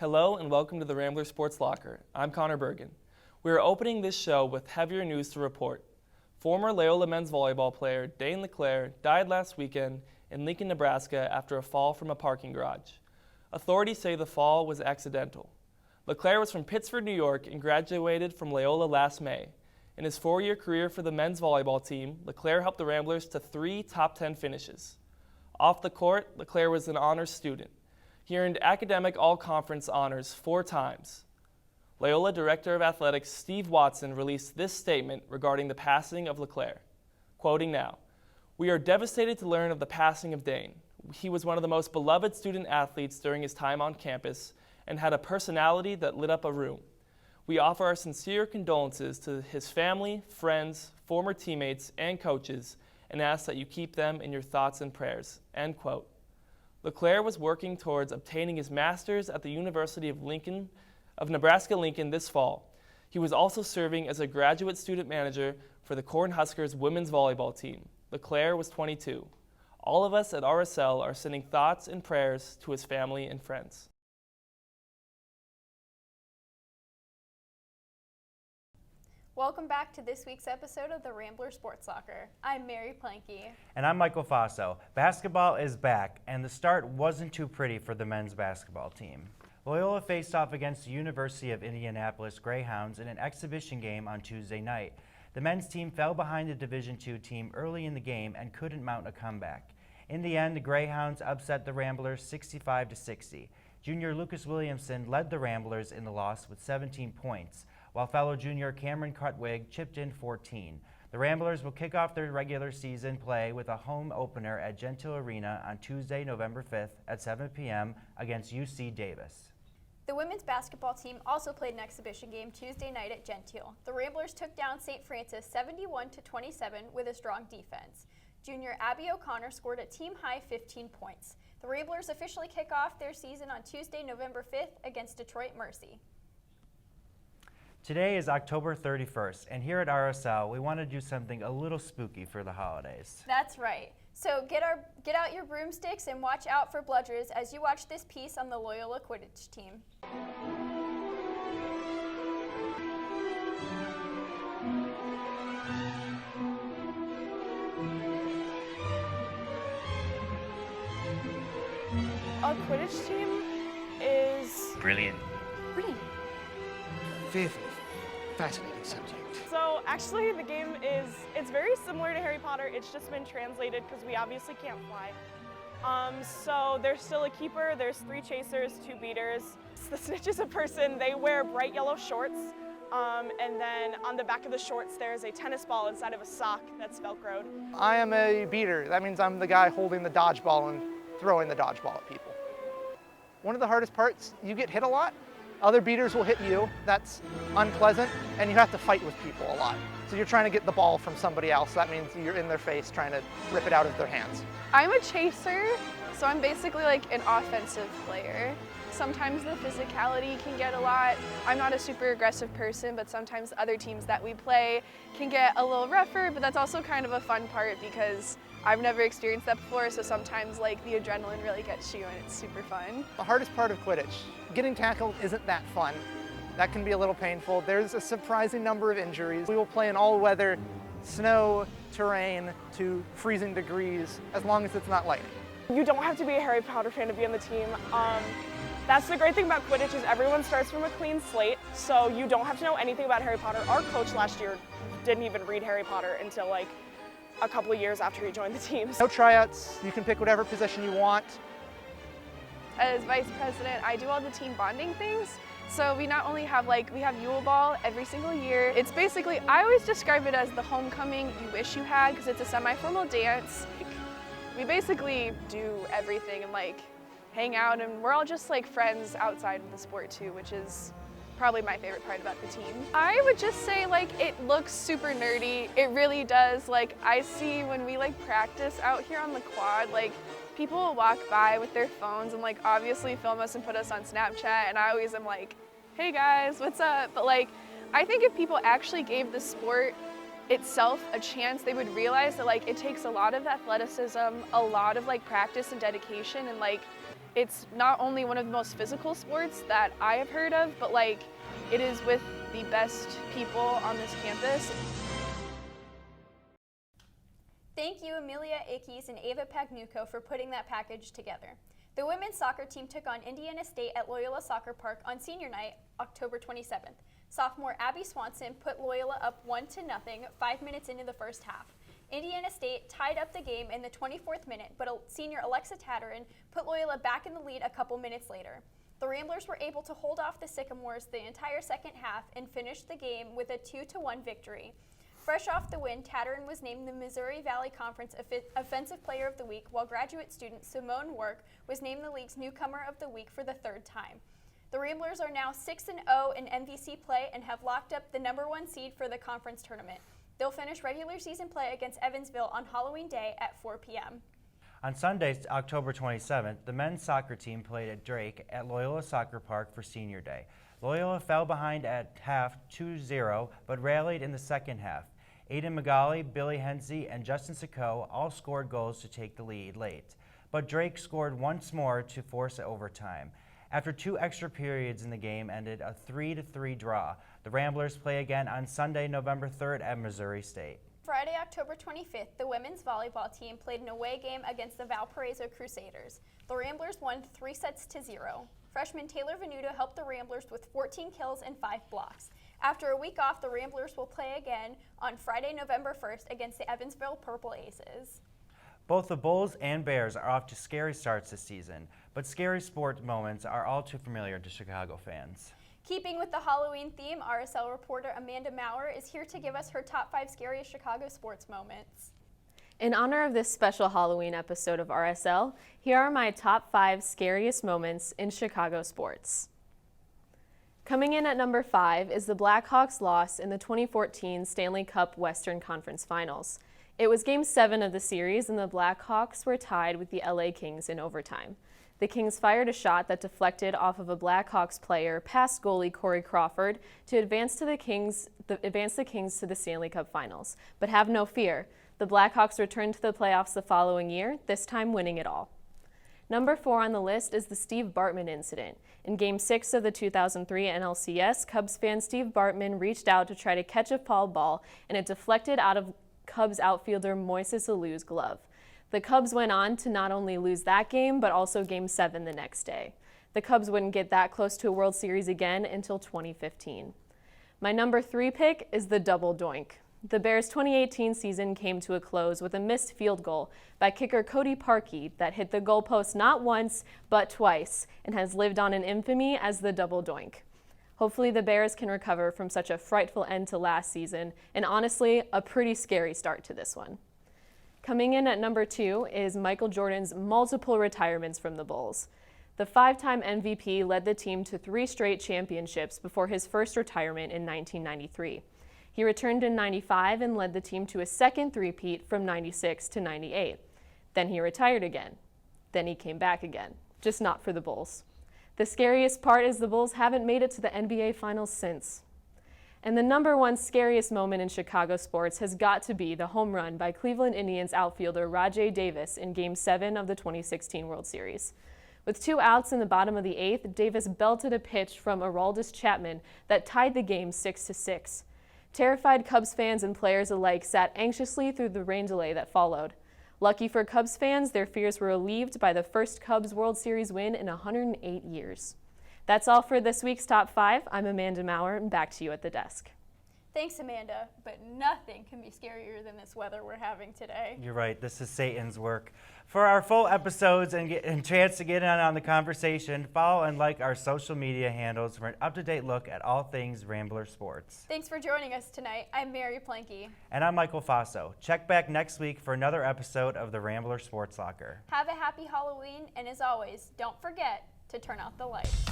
Hello and welcome to the Rambler Sports Locker. I'm Connor Bergen. We are opening this show with heavier news to report. Former Loyola men's volleyball player Dane LeClair died last weekend in Lincoln, Nebraska after a fall from a parking garage. Authorities say the fall was accidental. LeClair was from Pittsford, New York and graduated from Loyola last May. In his 4-year career for the men's volleyball team, LeClair helped the Ramblers to 3 top 10 finishes. Off the court, LeClair was an honors student. He earned academic all-conference honors 4 times. Loyola Director of Athletics Steve Watson released this statement regarding the passing of LeClair. Quoting now, "We are devastated to learn of the passing of Dane. He was one of the most beloved student athletes during his time on campus and had a personality that lit up a room. We offer our sincere condolences to his family, friends, former teammates, and coaches, and ask that you keep them in your thoughts and prayers." End quote. LeClair was working towards obtaining his master's at the University of Nebraska-Lincoln this fall. He was also serving as a graduate student manager for the Cornhuskers women's volleyball team. LeClair was 22. All of us at RSL are sending thoughts and prayers to his family and friends. Welcome back to this week's episode of the Rambler Sports Locker. I'm Mary Planky. And I'm Michael Faso. Basketball is back, and the start wasn't too pretty for the men's basketball team. Loyola faced off against the University of Indianapolis Greyhounds in an exhibition game on Tuesday night. The men's team fell behind the Division II team early in the game and couldn't mount a comeback. In the end, the Greyhounds upset the Ramblers 65-60. Junior Lucas Williamson led the Ramblers in the loss with 17 points, while fellow junior Cameron Crutwig chipped in 14. The Ramblers will kick off their regular season play with a home opener at Gentile Arena on Tuesday, November 5th at 7 p.m. against UC Davis. The women's basketball team also played an exhibition game Tuesday night at Gentile. The Ramblers took down St. Francis 71-27 with a strong defense. Junior Abby O'Connor scored a team-high 15 points. The Ramblers officially kick off their season on Tuesday, November 5th against Detroit Mercy. Today is October 31st, and here at RSL, we want to do something a little spooky for the holidays. That's right. So get out your broomsticks and watch out for bludgers as you watch this piece on the Loyola Quidditch team. A Quidditch team is Brilliant. Fearful, fascinating subject. So actually the game it's very similar to Harry Potter. It's just been translated because we obviously can't fly. So there's still a keeper, there's 3 chasers, 2 beaters. The snitch is a person. They wear bright yellow shorts, and then on the back of the shorts there's a tennis ball inside of a sock that's Velcroed. I am a beater. That means I'm the guy holding the dodgeball and throwing the dodgeball at people. One of the hardest parts, you get hit a lot. Other beaters will hit you. That's unpleasant, and you have to fight with people a lot. So you're trying to get the ball from somebody else. That means you're in their face trying to rip it out of their hands. I'm a chaser, so I'm basically like an offensive player. Sometimes the physicality can get a lot. I'm not a super aggressive person, but sometimes other teams that we play can get a little rougher, but that's also kind of a fun part because I've never experienced that before, so sometimes like the adrenaline really gets you and it's super fun. The hardest part of Quidditch, getting tackled isn't that fun. That can be a little painful. There's a surprising number of injuries. We will play in all weather, snow, terrain to freezing degrees, as long as it's not lightning. You don't have to be a Harry Potter fan to be on the team. That's the great thing about Quidditch is everyone starts from a clean slate, so you don't have to know anything about Harry Potter. Our coach last year didn't even read Harry Potter until like a couple of years after he joined the team. No tryouts, you can pick whatever position you want. As vice president, I do all the team bonding things. So we not only have we have Yule Ball every single year. It's basically, I always describe it as the homecoming you wish you had because it's a semi-formal dance. We basically do everything and hang out, and we're all just friends outside of the sport too, which is probably my favorite part about the team. I would just say it looks super nerdy. It really does. I see when we practice out here on the quad, people will walk by with their phones and obviously film us and put us on Snapchat, and I always am hey guys, what's up? But I think if people actually gave the sport itself a chance, they would realize that it takes a lot of athleticism, a lot of practice and dedication, and It's not only one of the most physical sports that I have heard of, but like it is with the best people on this campus. Thank you, Amelia Ickes and Ava Pagnuco, for putting that package together. The women's soccer team took on Indiana State at Loyola Soccer Park on senior night, October 27th. Sophomore Abby Swanson put Loyola up 1-0 5 minutes into the first half. Indiana State tied up the game in the 24th minute, but senior Alexa Tatterin put Loyola back in the lead a couple minutes later. The Ramblers were able to hold off the Sycamores the entire second half and finished the game with a 2-1 victory. Fresh off the win, Tatterin was named the Missouri Valley Conference Offensive Player of the Week, while graduate student Simone Work was named the league's Newcomer of the Week for the third time. The Ramblers are now 6-0 in MVC play and have locked up the #1 seed for the conference tournament. They'll finish regular season play against Evansville on Halloween Day at 4 p.m. On Sunday, October 27th, the men's soccer team played at Drake at Loyola Soccer Park for Senior Day. Loyola fell behind at half 2-0, but rallied in the second half. Aiden Magali, Billy Hensey, and Justin Sacco all scored goals to take the lead late, but Drake scored once more to force overtime. After 2 extra periods in the game ended a 3-3 draw. The Ramblers play again on Sunday, November 3rd at Missouri State. Friday, October 25th, the women's volleyball team played an away game against the Valparaiso Crusaders. The Ramblers won 3-0. Freshman Taylor Venuto helped the Ramblers with 14 kills and 5 blocks. After a week off, the Ramblers will play again on Friday, November 1st against the Evansville Purple Aces. Both the Bulls and Bears are off to scary starts this season, but scary sport moments are all too familiar to Chicago fans. Keeping with the Halloween theme, RSL reporter Amanda Maurer is here to give us her top 5 scariest Chicago sports moments. In honor of this special Halloween episode of RSL, here are my top 5 scariest moments in Chicago sports. Coming in at number 5 is the Blackhawks' loss in the 2014 Stanley Cup Western Conference Finals. It was Game 7 of the series, and the Blackhawks were tied with the LA Kings in overtime. The Kings fired a shot that deflected off of a Blackhawks player past goalie Corey Crawford to advance the Kings to the Stanley Cup Finals. But have no fear, the Blackhawks returned to the playoffs the following year, this time winning it all. Number 4 on the list is the Steve Bartman incident. In Game 6 of the 2003 NLCS, Cubs fan Steve Bartman reached out to try to catch a foul ball, and it deflected out of Cubs outfielder Moises Alou's glove. The Cubs went on to not only lose that game, but also Game 7 the next day. The Cubs wouldn't get that close to a World Series again until 2015. My number 3 pick is the double doink. The Bears' 2018 season came to a close with a missed field goal by kicker Cody Parkey that hit the goalpost not once, but twice, and has lived on in infamy as the double doink. Hopefully the Bears can recover from such a frightful end to last season, and honestly, a pretty scary start to this one. Coming in at number 2 is Michael Jordan's multiple retirements from the Bulls. The 5-time MVP led the team to 3 straight championships before his first retirement in 1993. He returned in 95 and led the team to a second three-peat from 96 to 98. Then he retired again. Then he came back again, just not for the Bulls. The scariest part is the Bulls haven't made it to the NBA Finals since. And the number 1 scariest moment in Chicago sports has got to be the home run by Cleveland Indians outfielder Rajai Davis in Game 7 of the 2016 World Series. With 2 outs in the bottom of the 8th, Davis belted a pitch from Aroldis Chapman that tied the game 6-6. Terrified Cubs fans and players alike sat anxiously through the rain delay that followed. Lucky for Cubs fans, their fears were relieved by the first Cubs World Series win in 108 years. That's all for this week's Top 5. I'm Amanda Maurer, and back to you at the desk. Thanks, Amanda, but nothing can be scarier than this weather we're having today. You're right, this is Satan's work. For our full episodes and chance to get in on the conversation, follow and like our social media handles for an up-to-date look at all things Rambler Sports. Thanks for joining us tonight. I'm Mary Planky. And I'm Michael Faso. Check back next week for another episode of the Rambler Sports Locker. Have a happy Halloween, and as always, don't forget to turn out the lights.